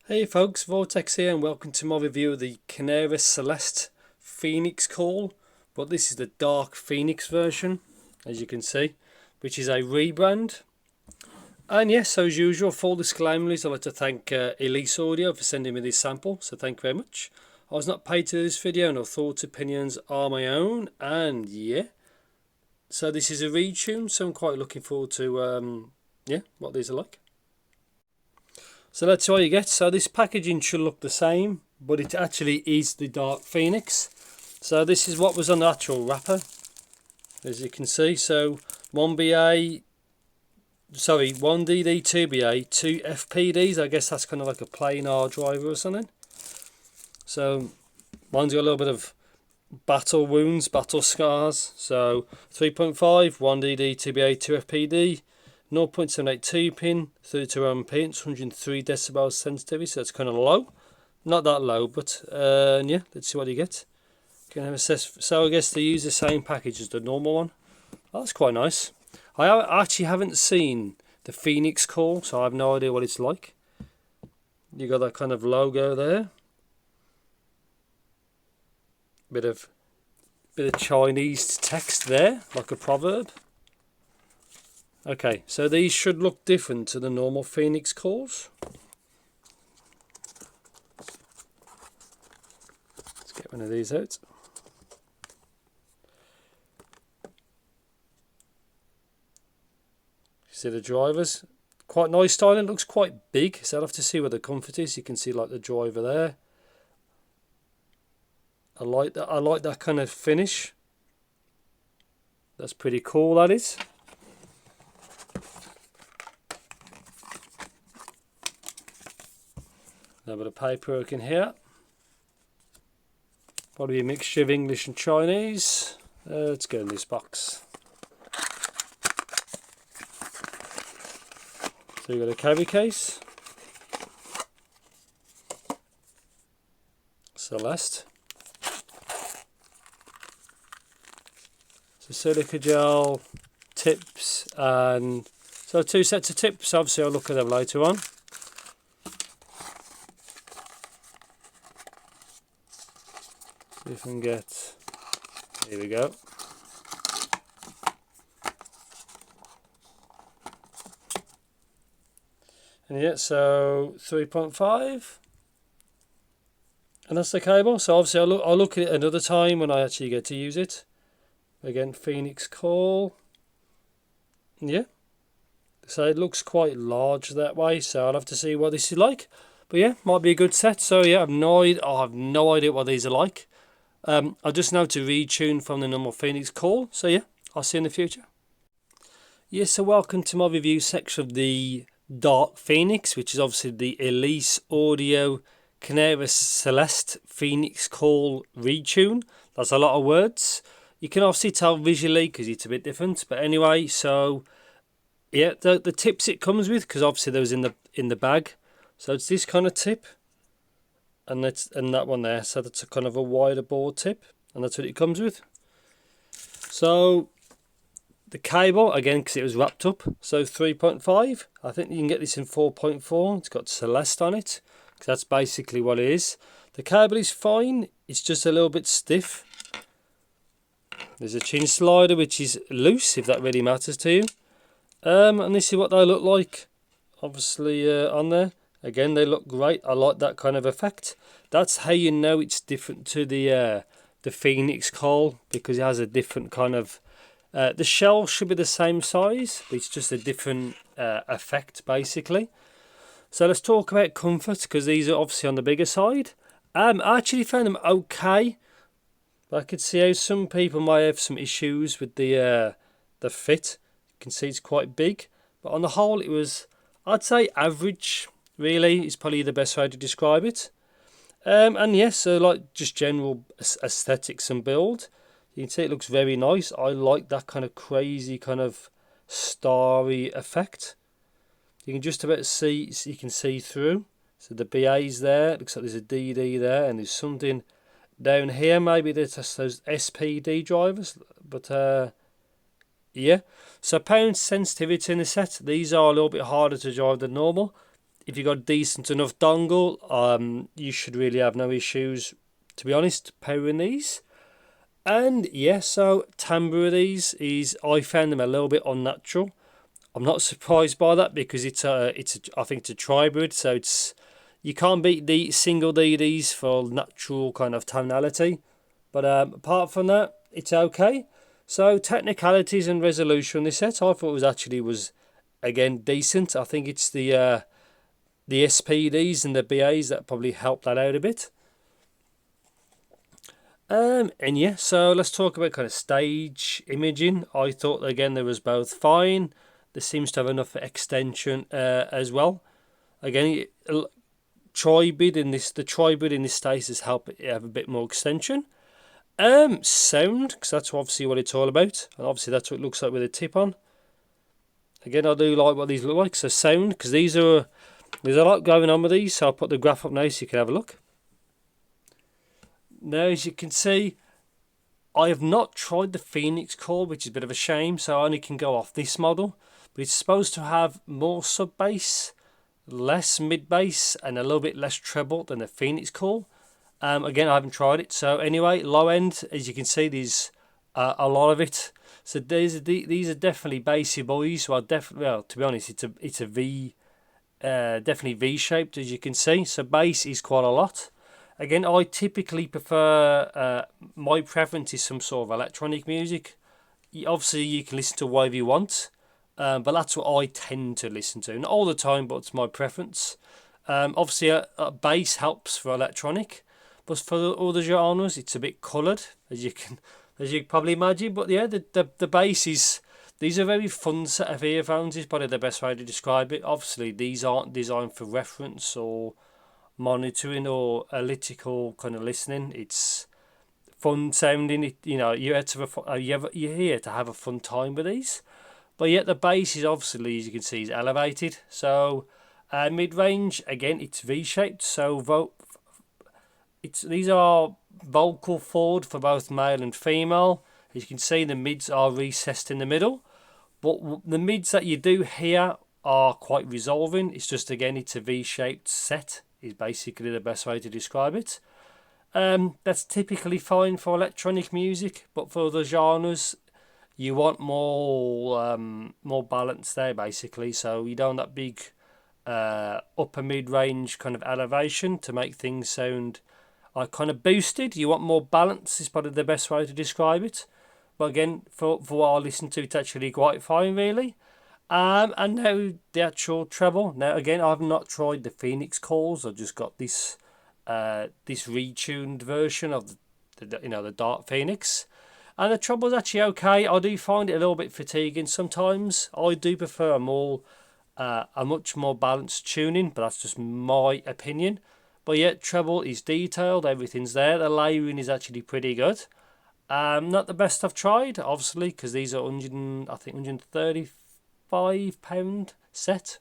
Hey folks, Vortex here and welcome to my review of the Kinera Celeste Phoenix Call, but this is the Dark Phoenix version, as you can see, which is a rebrand. And yes, so as usual, full disclaimers, I'd like to thank Elise Audio for sending me this sample, so thank you very much. I was not paid to do this video, no thoughts, opinions are my own, and yeah. So this is a retune, so I'm quite looking forward to what these are like. So that's what you get. So this packaging should look the same, but it actually is the Dark Phoenix. So this is what was on the actual wrapper, as you can see. So 1DD, 2BA, 2 FPDs. I guess that's kind of like a planar driver or something. So mine's got a little bit of battle wounds, battle scars. So 3.5, 1DD, 2BA, 2 FPD. 0.782 pin, 32 ohm pin, 103 decibels sensitivity, so that's kind of low. Not that low, but yeah, let's see what you get. Can have assess. So I guess they use the same package as the normal one. Oh, that's quite nice. I actually haven't seen the Phoenix Call, so I have no idea what it's like. You got that kind of logo there. Bit of Chinese text there, like a proverb. Okay, so these should look different to the normal Phoenix calls. Let's get one of these out. See the drivers? Quite nice styling, looks quite big, so I'll have to see where the comfort is. You can see like the driver there. I like that kind of finish. That's pretty cool, that is. A bit of paperwork in here. Probably a mixture of English and Chinese. Let's go in this box. So you've got a carry case. Celeste. So silica gel, tips, and so 2 sets of tips. Obviously I'll look at them later on. See if I can get, here we go. And yeah, so 3.5, and that's the cable. So obviously I'll look at it another time when I actually get to use it. Again, Phoenix Call. Yeah, so it looks quite large that way, so I'll have to see what this is like. But yeah, might be a good set. So yeah, I have no idea what these are like. I just know to retune from the normal Phoenix Call. So yeah, I'll see you in the future. Yes, so welcome to my review section of the Dark Phoenix, which is obviously the Elise Audio Kinera Celeste Phoenix Call retune. That's a lot of words. You can obviously tell visually because it's a bit different. But anyway, so yeah, the tips it comes with, because obviously there was in the bag. So it's this kind of tip. And that one there, so that's a kind of a wider board tip, and that's what it comes with. So the cable, again, because it was wrapped up, so 3.5. I think you can get this in 4.4. It's got Celeste on it, because that's basically what it is. The cable is fine, it's just a little bit stiff. There's a chin slider which is loose, if that really matters to you. And this is what they look like, obviously on there. Again, they look great. I like that kind of effect. That's how you know it's different to the Phoenix Call, because it has a different kind of... the shell should be the same size, but it's just a different effect, basically. So let's talk about comfort, because these are obviously on the bigger side. I actually found them okay. But I could see how some people might have some issues with the fit. You can see it's quite big. But on the whole, it was, I'd say, average. Really, is probably the best way to describe it. And yes, so like just general aesthetics and build, you can see it looks very nice. I like that kind of crazy kind of starry effect. You can just about see, you can see through. So the BA's there, it looks like there's a DD there, and there's something down here. Maybe there's just those SPD drivers, but yeah. So pound sensitivity in the set, these are a little bit harder to drive than normal. if you got a decent enough dongle, you should really have no issues, to be honest, powering these. And yeah, so timbre of these is, I found them a little bit unnatural. I'm not surprised by that because I think it's a tribrid, so you can't beat the single DDs for natural kind of tonality. But apart from that, it's okay. So technicalities and resolution this set, I thought was again decent. I think it's the SPDs and the BAs that probably helped that out a bit. And yeah, so let's talk about kind of stage imaging. I thought again there was both fine. There seems to have enough extension as well. Again, the tribrid in this stage has helped it have a bit more extension. Sound, because that's obviously what it's all about, and obviously that's what it looks like with a tip on. Again, I do like what these look like. So sound, because there's a lot going on with these. So I'll put the graph up now so you can have a look. Now, as you can see, I have not tried the Phoenix core, which is a bit of a shame. So I only can go off this model, but it's supposed to have more sub bass, less mid bass, and a little bit less treble than the Phoenix core. Again, I haven't tried it. So anyway, low end, as you can see, there's a lot of it. So these are definitely bassy boys. Well, to be honest, it's a V, definitely V shaped, as you can see. So bass is quite a lot. Again, I typically prefer, my preference is some sort of electronic music. Obviously, you can listen to whatever you want, but that's what I tend to listen to. Not all the time, but it's my preference. Obviously, a bass helps for electronic. But for other genres, it's a bit coloured, as you can probably imagine. But yeah, the bass is, these are very fun set of earphones, is probably the best way to describe it. Obviously, these aren't designed for reference or monitoring or analytical kind of listening. It's fun sounding. You're here to have a fun time with these. But yet the bass is obviously, as you can see, is elevated. So mid range, again, it's V-shaped. So these are vocal forward for both male and female. As you can see, the mids are recessed in the middle, but the mids that you do hear are quite resolving. It's just, again, it's a V-shaped set is basically the best way to describe it. That's typically fine for electronic music, but for other genres, you want more balance there, basically. So you don't want that big upper mid-range kind of elevation to make things sound kind of boosted. You want more balance is probably the best way to describe it. But again, for what I listen to, it's actually quite fine, really. And now the actual treble. Now again, I've not tried the Phoenix calls. I've just got this retuned version of the Dark Phoenix, and the treble's actually okay. I do find it a little bit fatiguing sometimes. I do prefer a much more balanced tuning, but that's just my opinion. But yet, treble is detailed, everything's there. The layering is actually pretty good. Not the best I've tried, obviously, because these are £135 set,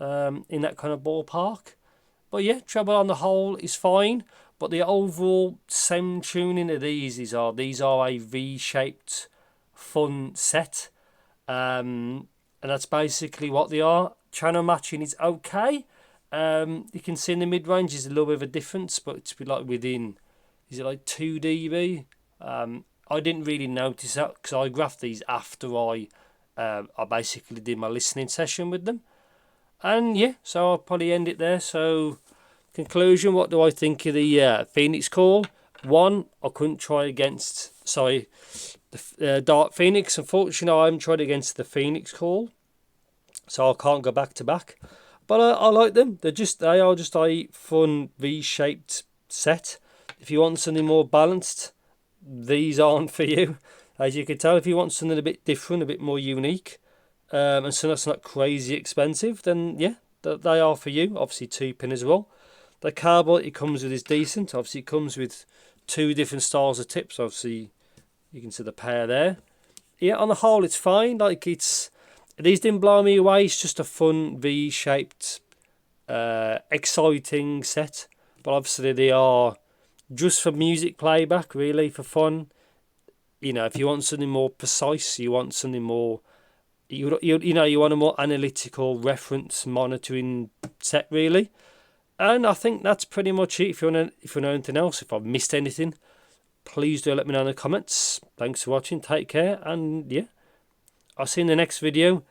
in that kind of ballpark. But yeah, treble on the whole is fine. But the overall sound tuning of these are a V-shaped fun set, and that's basically what they are. Channel matching is okay. You can see in the mid-range is a little bit of a difference, but it's like within, is it like 2 dB? I didn't really notice that because I graphed these after I basically did my listening session with them. And yeah, so I'll probably end it there. So conclusion, what do I think of the Phoenix Call? One, I couldn't try against, the Dark Phoenix. Unfortunately, I haven't tried against the Phoenix Call, so I can't go back to back. But I like them. They are just a fun V-shaped set. If you want something more balanced, these aren't for you. As you can tell, if you want something a bit different, a bit more unique, and something that's not crazy expensive, then yeah, they are for you. Obviously 2-pin as well. The carbide it comes with is decent. Obviously it comes with 2 different styles of tips. Obviously you can see the pair there. Yeah, on the whole it's fine. These didn't blow me away. It's just a fun V-shaped, exciting set. But obviously they are just for music playback, really, for fun. If you want something more precise, you want something more, You know, you want a more analytical reference monitoring set, really. And I think that's pretty much it. If you know anything else, if I've missed anything, please do let me know in the comments. Thanks for watching. Take care, and yeah, I'll see you in the next video.